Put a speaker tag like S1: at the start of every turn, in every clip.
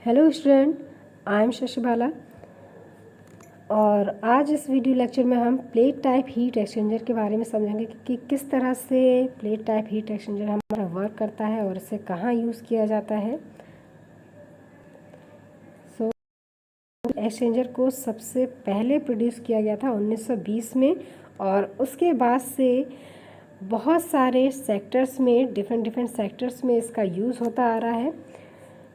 S1: Hello student, I am Shashi Bala और आज इस वीडियो लेक्चर में हम प्लेट टाइप हीट एक्सचेंजर के बारे में समझेंगे कि किस तरह से प्लेट टाइप हीट एक्सचेंजर हमारा वर्क करता है और इसे कहाँ यूज़ किया जाता है। सो एक्सचेंजर को सबसे पहले प्रोड्यूस किया गया था 1920 में और उसके बाद से बहुत सारे सेक्टर्स में डिफरेंट सेक्टर्स में इसका यूज़ होता आ रहा है।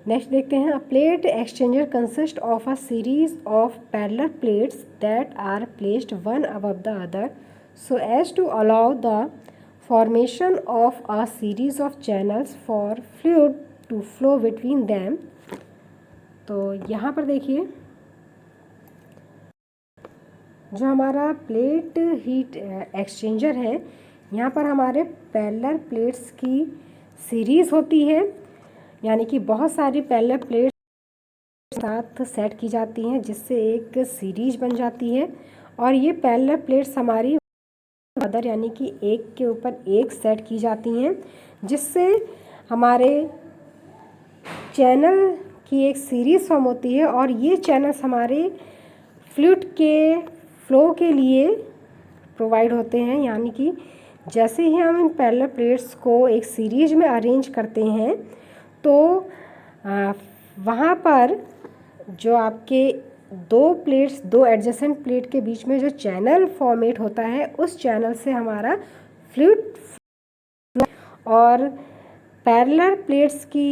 S1: नेक्स्ट देखते हैं। A plate exchanger consist of a series of parallel plates that are placed one above the other so as to allow the formation of a series of channels for fluid to flow between them. तो यहाँ पर देखिए, जो हमारा plate heat exchanger है, यहाँ पर हमारे पैरेलल प्लेट्स की सीरीज़ होती है, यानी कि बहुत सारी पैरेलल प्लेट्स साथ सेट की जाती हैं जिससे एक सीरीज बन जाती है। और ये पैरेलल प्लेट्स हमारी अदर यानी कि एक के ऊपर एक सेट की जाती हैं जिससे हमारे चैनल की एक सीरीज फॉर्म होती है और ये चैनल्स हमारे फ्लूइड के फ्लो के लिए प्रोवाइड होते हैं। यानी कि जैसे ही हम इन पैरेलल प्लेट्स को एक सीरीज में अरेंज करते हैं तो वहाँ पर जो आपके दो एडजेसेंट प्लेट के बीच में जो चैनल फॉर्मेट होता है उस चैनल से हमारा फ्लूइड और पैरेलल प्लेट्स की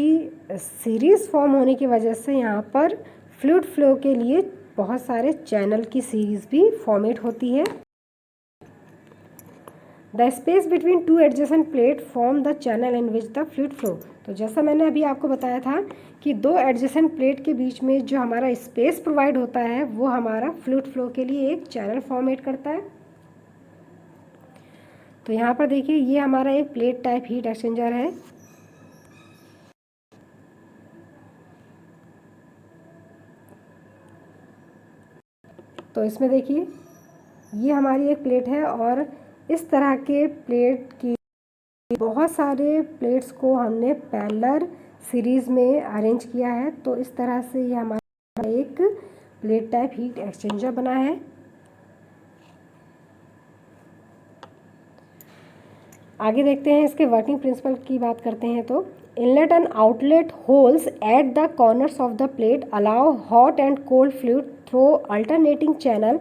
S1: सीरीज़ फॉर्म होने की वजह से यहाँ पर फ्लूइड फ्लो के लिए बहुत सारे चैनल की सीरीज़ भी फॉर्मेट होती है। The space between two adjacent plate form the channel in which the fluid flow. तो जैसा मैंने अभी आपको बताया था कि दो एडजेसेंट प्लेट के बीच में जो हमारा स्पेस प्रोवाइड होता है वो हमारा फ्लूइड फ्लो के लिए एक चैनल फॉर्मेट करता है। तो यहाँ पर देखिए, ये हमारा एक प्लेट टाइप हीट एक्सचेंजर है। तो इसमें देखिए, ये हमारी एक प्लेट है और इस तरह के प्लेट की बहुत सारे प्लेट्स को हमने पैरेलल सीरीज़ में अरेंज किया है। तो इस तरह से ये हमारा एक प्लेट टाइप हीट एक्सचेंजर बना है। आगे देखते हैं, इसके वर्किंग प्रिंसिपल की बात करते हैं। तो inlet and outlet holes at the corners of the plate allow hot and cold fluid through alternating channel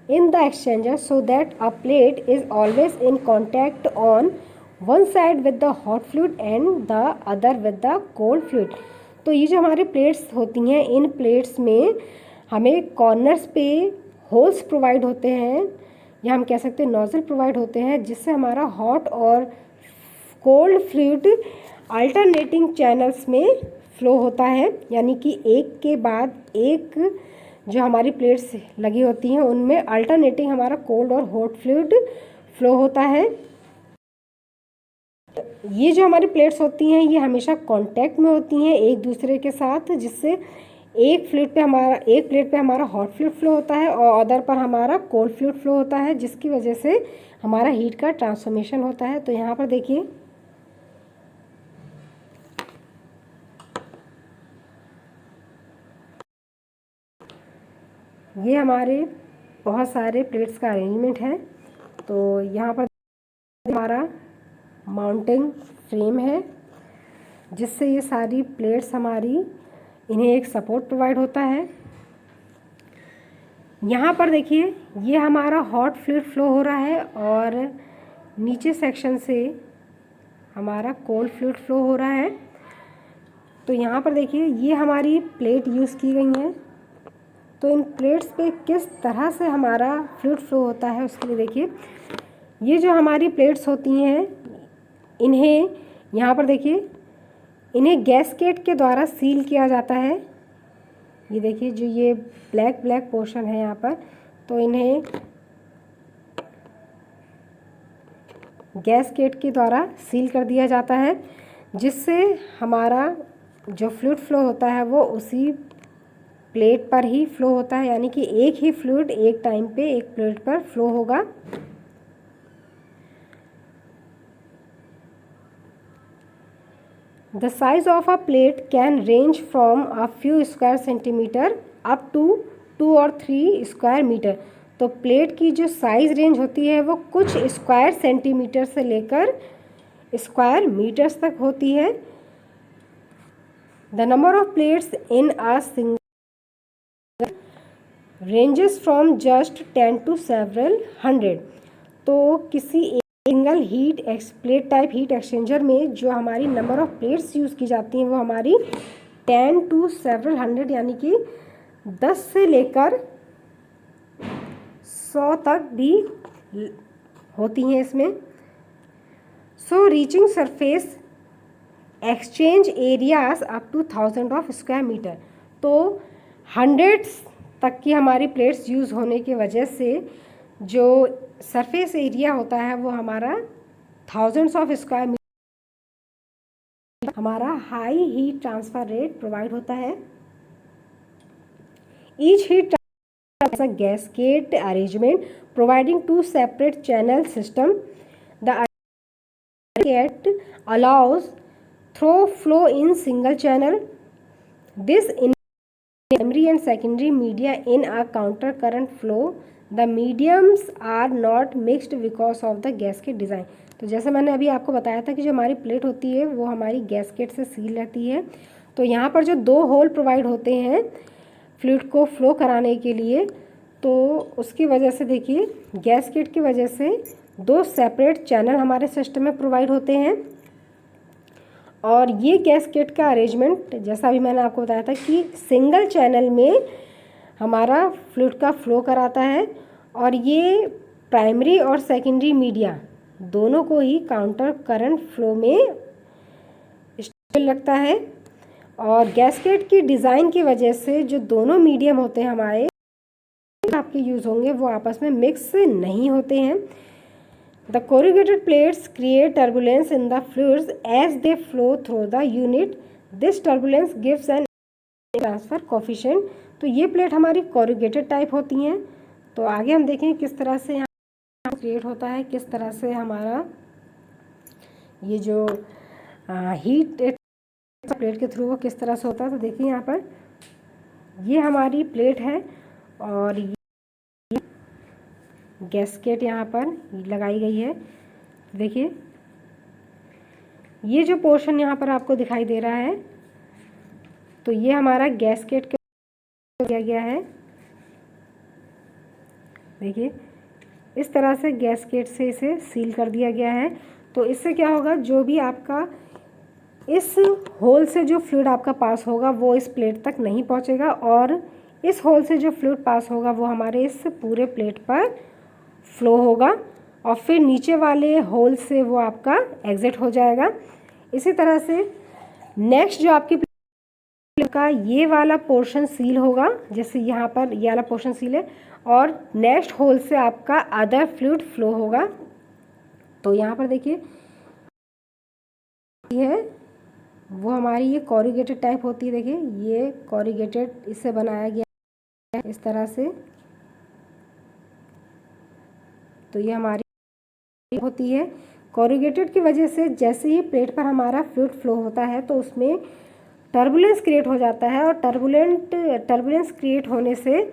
S1: in the exchanger so that a plate is always in contact on one side with the hot fluid and the other with the cold fluid। तो ये जो हमारे plates होती हैं, इन plates में हमें corners पे holes provide होते हैं या हम कह सकते हैं नोजल प्रोवाइड होते हैं जिससे हमारा हॉट और कोल्ड फ्लूइड अल्टरनेटिंग चैनल्स में फ्लो होता है। यानी कि एक के बाद एक जो हमारी प्लेट्स लगी होती हैं उनमें अल्टरनेटिंग हमारा कोल्ड और हॉट फ्लूइड फ्लो होता है। ये जो हमारी प्लेट्स होती हैं ये हमेशा कांटेक्ट में होती हैं एक दूसरे के साथ, जिससे एक प्लेट पे हमारा हॉट फ्लूइड फ्लो होता है और अदर पर हमारा कोल्ड फ्लूइड फ्लो होता है, जिसकी वजह से हमारा हीट का ट्रांसफॉर्मेशन होता है। तो यहाँ पर देखिए, ये हमारे बहुत सारे प्लेट्स का अरेंजमेंट है। तो यहाँ पर हमारा माउंटिंग फ्रेम है जिससे ये सारी प्लेट्स हमारी इन्हें एक सपोर्ट प्रोवाइड होता है। यहाँ पर देखिए, ये हमारा हॉट फ्लूइड फ्लो हो रहा है और नीचे सेक्शन से हमारा कोल्ड फ्लूइड फ्लो हो रहा है। तो यहाँ पर देखिए, ये हमारी प्लेट यूज़ की गई हैं। तो इन प्लेट्स पे किस तरह से हमारा फ्लूइड फ्लो होता है उसके लिए देखिए, ये जो हमारी प्लेट्स होती हैं इन्हें यहाँ पर देखिए, इन्हें गैसकेट के द्वारा सील किया जाता है। ये देखिए, जो ये ब्लैक पोर्शन है यहाँ पर, तो इन्हें गैसकेट के द्वारा सील कर दिया जाता है जिससे हमारा जो फ्लूइड फ्लो होता है वो उसी प्लेट पर ही फ्लो होता है। यानी कि एक ही फ्लूइड एक टाइम पे एक प्लेट पर फ्लो होगा। The size of a plate can range from a few square centimetre up to 2 और 3 स्क्वायर मीटर। तो प्लेट की जो साइज रेंज होती है वो कुछ स्क्वायर सेंटीमीटर से लेकर स्क्वायर मीटर्स तक होती है। The number of plates in a single ranges from just 10 to several hundred. तो किसी एक single heat plate type heat exchanger में जो हमारी नंबर ऑफ प्लेट्स यूज़ की जाती हैं वो हमारी 10 टू सेवरल हंड्रेड यानी कि 10 से लेकर 100 तक भी होती हैं इसमें। So reaching surface exchange areas up to 1000 of square metre. तो हंड्रेड्स तक की हमारी प्लेट्स यूज़ होने की वजह से जो सरफेस एरिया होता है वो हमारा 1000 ऑफ स्क्वायर मीटर हमारा high heat transfer rate provide होता है। Each heat transfer gasket arrangement providing 2 separate channel system. The gasket allows through flow in single channel. This in primary and secondary media in a counter current flow. The mediums are not mixed because of the gasket design. तो जैसे मैंने अभी आपको बताया था कि जो हमारी प्लेट होती है वो हमारी गैसकेट से सील रहती है। तो यहाँ पर जो 2 होल प्रोवाइड होते हैं फ्लूइड को फ्लो कराने के लिए, तो उसकी वजह से देखिए गैसकेट की वजह से 2 सेपरेट चैनल हमारे सिस्टम में प्रोवाइड होते हैं। और ये गैसकेट का अरेंजमेंट जैसा अभी मैंने आपको बताया था कि सिंगल चैनल में हमारा फ्लूइड का फ्लो कराता है और ये प्राइमरी और सेकेंडरी मीडिया दोनों को ही काउंटर करंट फ्लो में स्टेबल रखता है। और गैसकेट की डिज़ाइन की वजह से जो दोनों मीडियम होते हैं हमारे आपके यूज़ होंगे वो आपस में मिक्स नहीं होते हैं। The corrugated plates create turbulence in the fluids as they flow through the unit. This turbulence gives an transfer coefficient. तो ये प्लेट हमारी corrugated टाइप होती हैं। तो आगे हम देखें किस तरह से यहाँ क्रिएट होता है, किस तरह से हमारा ये जो हीट प्लेट के थ्रू वो किस तरह से होता है। तो देखिए यहाँ पर ये हमारी प्लेट है और गैसकेट यहाँ पर लगाई गई है। देखिए ये जो पोर्शन यहाँ पर आपको दिखाई दे रहा है तो ये हमारा गैसकेट किया गया है। देखिए इस तरह से गैसकेट से इसे सील कर दिया गया है। तो इससे क्या होगा, जो भी आपका इस होल से जो फ्लूइड आपका पास होगा वो इस प्लेट तक नहीं पहुँचेगा और इस होल से जो फ्लूइड पास होगा वो हमारे इस पूरे प्लेट पर फ्लो होगा और फिर नीचे वाले होल से वो आपका एग्जिट हो जाएगा। इसी तरह से नेक्स्ट जो आपकी प्लेट का ये वाला पोर्शन सील होगा, जैसे यहाँ पर ये वाला पोर्शन सील है और नेक्स्ट होल से आपका अदर फ्लूइड फ्लो होगा। तो यहाँ पर देखिए ये है वो हमारी ये कॉरुगेटेड टाइप होती है। देखिए ये कॉरुगेटेड इससे बनाया गया है इस तरह से। तो ये हमारी होती है कॉरुगेटेड की वजह से जैसे ही प्लेट पर हमारा फ्लूइड फ्लो होता है तो उसमें टर्बुलेंस क्रिएट हो जाता है और टर्बुलेंस क्रिएट होने से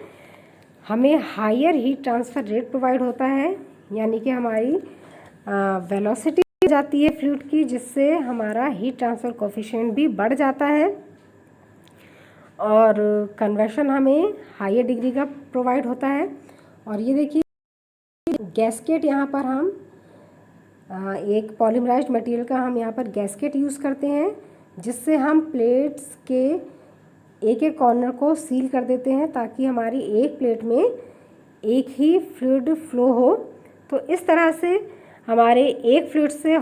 S1: हमें higher heat transfer rate provide होता है, यानी कि हमारी वेलोसिटी जाती है फ्लूइड की, जिससे हमारा हीट ट्रांसफ़र कोफिशिएंट भी बढ़ जाता है और कन्वेक्शन हमें हायर डिग्री का प्रोवाइड होता है। और ये देखिए गैसकेट यहाँ पर हम एक पॉलीमराइज्ड मटेरियल का हम यहाँ पर गैसकेट यूज़ करते हैं जिससे हम प्लेट्स के एक एक कॉर्नर को सील कर देते हैं ताकि हमारी एक प्लेट में एक ही फ्लूइड फ्लो हो। तो इस तरह से हमारे एक प्लेट से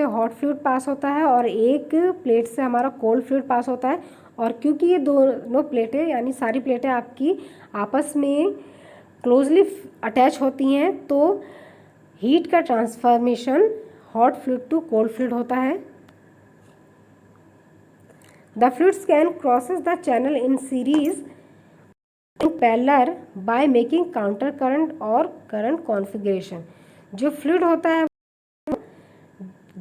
S1: हॉट फ्लूइड पास होता है और एक प्लेट से हमारा कोल्ड फ्लूइड पास होता है। और क्योंकि ये दोनों प्लेटें यानी सारी प्लेटें आपकी आपस में क्लोजली अटैच होती हैं तो हीट का transformation hot fluid to cold fluid होता है। The fluids can crosses the channel in series in parallel by making counter current और करंट कॉन्फ़िगरेशन। जो फ्लूइड होता है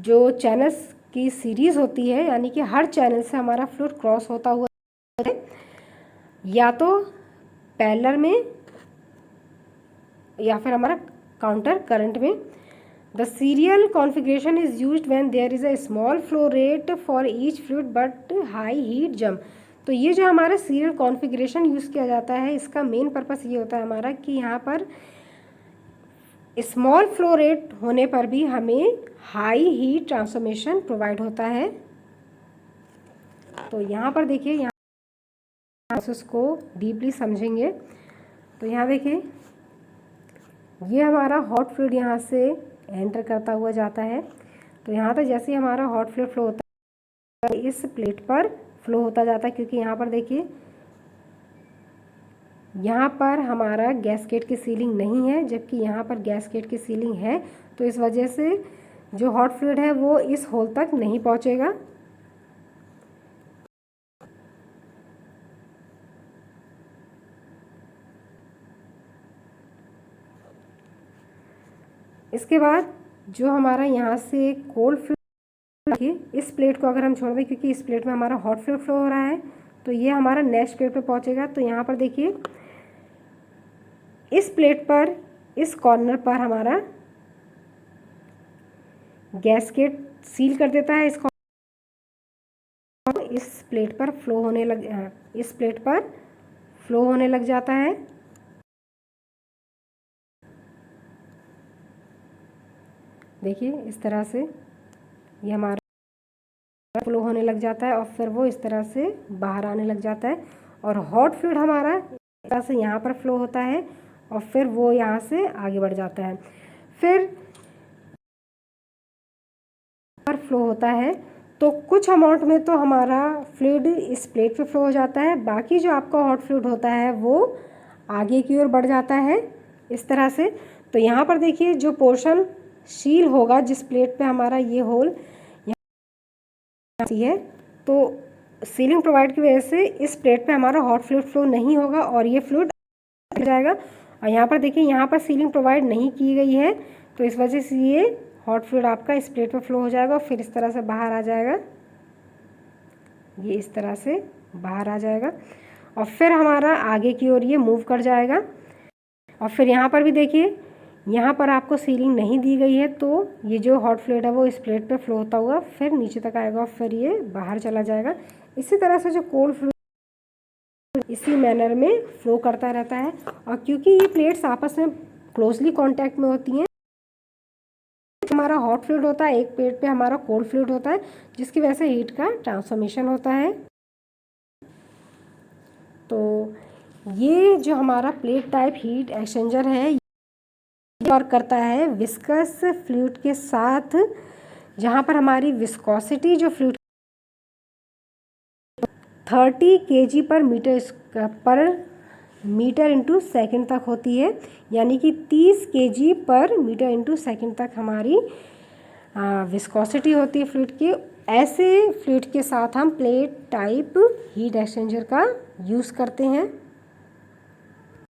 S1: जो चैनल्स की सीरीज़ होती है, यानी कि हर चैनल से हमारा फ्लूइड क्रॉस होता हुआ है, या तो पैरेलल में या फिर हमारा काउंटर करंट में। The serial configuration is used when there is a small flow rate for each fluid but high heat jump. तो ये जो हमारा सीरियल कॉन्फ़िगरेशन यूज़ किया जाता है, इसका मेन पर्पस ये होता है हमारा कि यहाँ पर स्मॉल फ्लो रेट होने पर भी हमें हाई हीट ट्रांसफॉर्मेशन प्रोवाइड होता है। तो यहाँ पर देखिए, यहाँ प्रोसेस को डीपली समझेंगे तो यहाँ देखिए, ये हमारा हॉट फ्लूइड यहाँ से एंटर करता हुआ जाता है। तो यहाँ तक जैसे ही हमारा हॉट फ्लूइड फ्लो होता है, इस प्लेट पर फ्लो होता जाता है, क्योंकि यहाँ पर देखिए, यहाँ पर हमारा गैसकेट की सीलिंग नहीं है, जबकि यहाँ पर गैसकेट की सीलिंग है। तो इस वजह से जो हॉट फ्लूइड है वो इस होल तक नहीं पहुँचेगा। इसके बाद जो हमारा यहाँ से कोल्ड फ्लूइड, इस प्लेट को अगर हम छोड़ दें, क्योंकि इस प्लेट में हमारा हॉट फ्लूइड फ्लो हो रहा है, तो ये हमारा नेक्स्ट प्लेट पे पहुँचेगा। तो यहाँ पर देखिए, इस प्लेट पर, इस कॉर्नर पर हमारा गैसकेट सील कर देता है। इस प्लेट पर फ्लो होने लग जाता है। देखिए, इस तरह से ये हमारा फ्लो होने लग जाता है और फिर वो इस तरह से बाहर आने लग जाता है। और हॉट फ्लूइड हमारा इस तरह से यहाँ पर फ्लो होता है और फिर वो यहाँ से आगे बढ़ जाता है। फिर पर फ्लो होता है, तो कुछ अमाउंट में तो हमारा फ्लूइड इस प्लेट पे फ्लो हो जाता है, बाकी जो आपका हॉट फ्लूइड होता है वो आगे की ओर बढ़ जाता है इस तरह से। तो यहाँ पर देखिए, जो पोर्शन सील होगा, जिस प्लेट पे हमारा ये होल यहाँ है, तो सीलिंग प्रोवाइड की वजह से इस प्लेट पे हमारा हॉट फ्लूइड फ्लो नहीं होगा और ये फ्लूइड जाएगा। और यहाँ पर देखिए, यहाँ पर सीलिंग प्रोवाइड नहीं की गई है, तो इस वजह से ये हॉट फ्लूइड आपका इस प्लेट पे फ्लो हो जाएगा और फिर इस तरह से बाहर आ जाएगा। ये इस तरह से बाहर आ जाएगा और फिर हमारा आगे की ओर ये मूव कर जाएगा। और फिर यहाँ पर भी देखिए, यहाँ पर आपको सीलिंग नहीं दी गई है, तो ये जो हॉट फ्लूइड है वो इस प्लेट पे फ्लो होता हुआ फिर नीचे तक आएगा और फिर ये बाहर चला जाएगा। इसी तरह से जो कोल्ड फ्लूइड इसी मैनर में फ्लो करता रहता है। और क्योंकि ये प्लेट्स आपस में क्लोजली कांटेक्ट में होती हैं, हमारा हॉट फ्लूइड होता है, एक प्लेट पे हमारा कोल्ड फ्लूइड होता है, जिसकी वजह से हीट का ट्रांसफॉर्मेशन होता है। तो ये जो हमारा प्लेट टाइप हीट एक्सचेंजर है, और करता है विस्कस फ्लूइड के साथ, जहाँ पर हमारी विस्कोसिटी जो फ्लूइड 30 kg पर मीटर इंटू सेकेंड तक होती है, यानी कि 30 kg पर मीटर इंटू सेकेंड तक हमारी विस्कोसिटी होती है फ्लूइड की। ऐसे फ्लूइड के साथ हम प्लेट टाइप हीट एक्सचेंजर का यूज़ करते हैं।